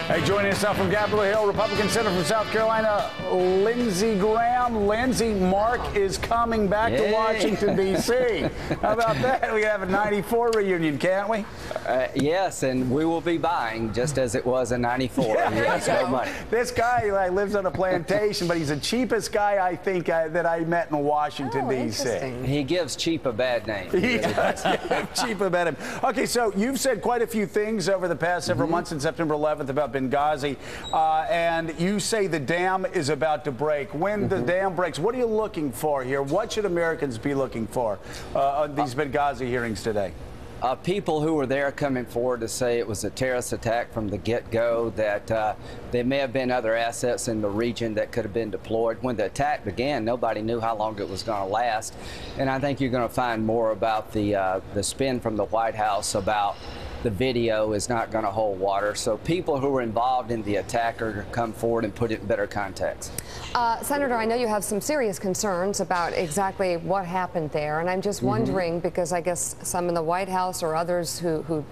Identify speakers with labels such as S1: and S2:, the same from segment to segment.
S1: Hey, joining us now from Capitol Hill, Republican Senator from South Carolina, Lindsey Graham. Lindsey, Mark is coming back to Washington, D.C. How about that? We have a 94 reunion, can't we?
S2: Yes, and we will be buying just as it was in 94. Yes, no money.
S1: This guy lives on a plantation, but he's the cheapest guy I think that I met in Washington, D.C.
S2: He gives cheap a bad name.
S1: He does give cheap a bad name. Okay, so you've said quite a few things over the past several months since September 11th about Benghazi, and you say the dam is about to break. When the dam breaks, what are you looking for here? What should Americans be looking for on these Benghazi hearings today?
S2: People who were there coming forward to say it was a terrorist attack from the get-go, that there may have been other assets in the region that could have been deployed. When the attack began, nobody knew how long it was going to last. And I think you're going to find more about the spin from the White House about the video is not going to hold water. So people who were involved in the attack are going to come forward and put it in better context.
S3: Senator, I know you have some serious concerns about exactly what happened there, and I'm just wondering, because I guess some in the White House or others who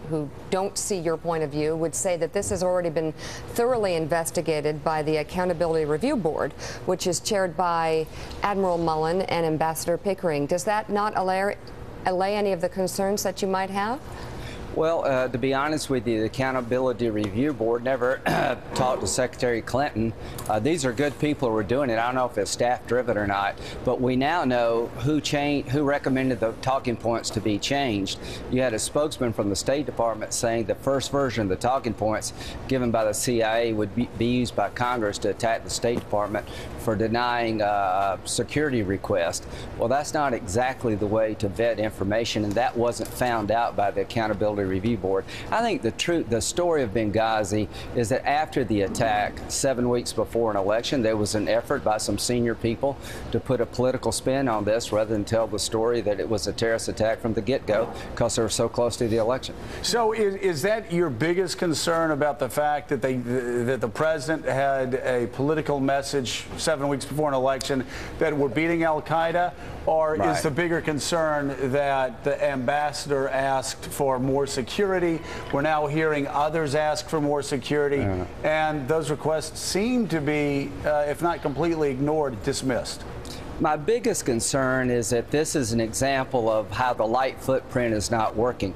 S3: don't see your point of view would say that this has already been thoroughly investigated by the Accountability Review Board, which is chaired by Admiral Mullen and Ambassador Pickering. Does that not allay any of the concerns that you might have?
S2: Well, to be honest with you, the Accountability Review Board never talked to Secretary Clinton. These are good people who are doing it. I don't know if it's staff-driven or not, but we now know who recommended the talking points to be changed. You had a spokesman from the State Department saying the first version of the talking points given by the CIA would be used by Congress to attack the State Department for denying security request. Well, that's not exactly the way to vet information, and that wasn't found out by the Accountability Review Board. I think the story of Benghazi is that after the attack, 7 weeks before an election, there was an effort by some senior people to put a political spin on this rather than tell the story that it was a terrorist attack from the get-go because they were so close to the election.
S1: So is that your biggest concern about the fact that that the president had a political message 7 weeks before an election that we're beating Al-Qaeda, or is the bigger concern that the ambassador asked for more security? We're now hearing others ask for more security, and those requests seem to be, if not completely ignored, dismissed.
S2: My biggest concern is that this is an example of how the light footprint is not working.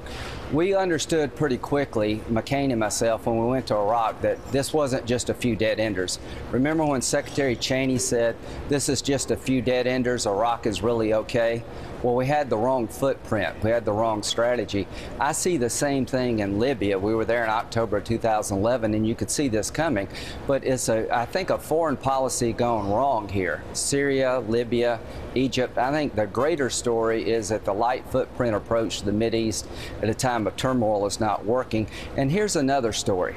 S2: We understood pretty quickly, McCain and myself, when we went to Iraq, that this wasn't just a few dead enders. Remember when Secretary Cheney said, this is just a few dead enders, Iraq is really okay? Well, we had the wrong footprint. We had the wrong strategy. I see the same thing in Libya. We were there in October 2011, and you could see this coming. But it's, I think, a foreign policy gone wrong here. Syria, Libya, Egypt. I think the greater story is that the light footprint approach to the Mideast at a time of turmoil is not working. And here's another story.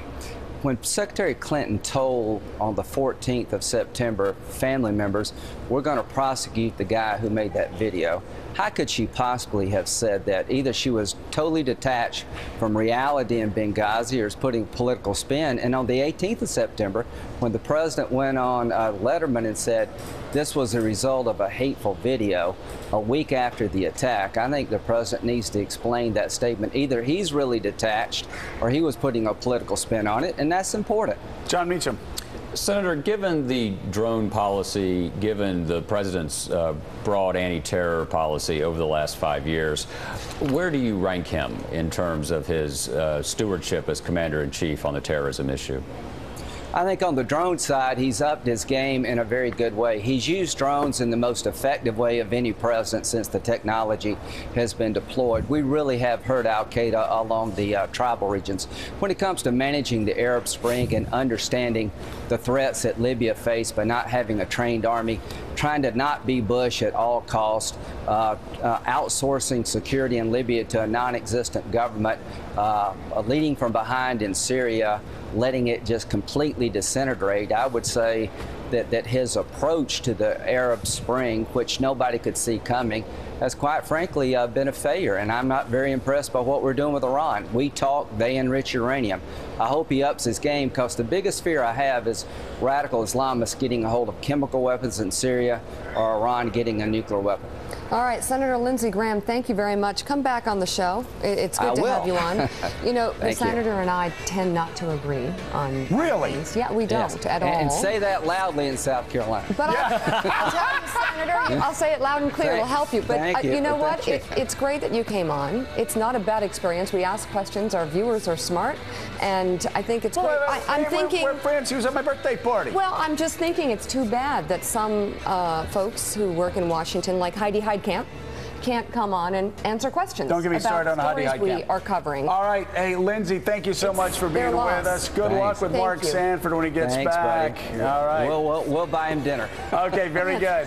S2: When Secretary Clinton told on the 14th of September family members, we're going to prosecute the guy who made that video, how could she possibly have said that? Either she was totally detached from reality in Benghazi or is putting political spin. And on the 18th of September, when the president went on Letterman and said this was a result of a hateful video a week after the attack, I think the president needs to explain that statement. Either he's really detached or he was putting a political spin on it, and that's important.
S1: John Meacham.
S4: Senator, given the drone policy, given the president's broad anti-terror policy over the last 5 years, where do you rank him in terms of his stewardship as commander-in-chief on the terrorism issue?
S2: I think on the drone side, he's upped his game in a very good way. He's used drones in the most effective way of any president since the technology has been deployed. We really have hurt Al-Qaeda along the tribal regions. When it comes to managing the Arab Spring and understanding the threats that Libya faced by not having a trained army, trying to not be Bush at all costs, outsourcing security in Libya to a non-existent government, leading from behind in Syria, letting it just completely disintegrate. I would say that his approach to the Arab Spring, which nobody could see coming, has quite frankly been a failure, and I'm not very impressed by what we're doing with Iran. We talk, they enrich uranium. I hope he ups his game, because the biggest fear I have is radical Islamists getting a hold of chemical weapons in Syria or Iran getting a nuclear weapon.
S3: All right, Senator Lindsey Graham, thank you very much. Come back on the show. It's good to have you on. You know, the senator and I tend not to agree on things. Yeah, we don't at all.
S2: And say that loudly in South Carolina.
S3: But I'll tell you, Senator, I'll say it loud and clear. It'll help you. But you know what? It's great that you came on. It's not a bad experience. We ask questions. Our viewers are smart, and I think it's great. I'm thinking.
S1: Francie was at my birthday party.
S3: Well, I'm just thinking it's too bad that some folks who work in Washington, like Heidi Heitkamp, can't come on and answer questions.
S1: Don't get me started on Heidi Heitkamp.
S3: We are covering.
S1: All right, hey Lindsey, thank you so much for being with us. Good luck with Mark Sanford when he gets back.
S2: Buddy.
S1: All right,
S2: we'll buy him dinner.
S1: Okay, very good.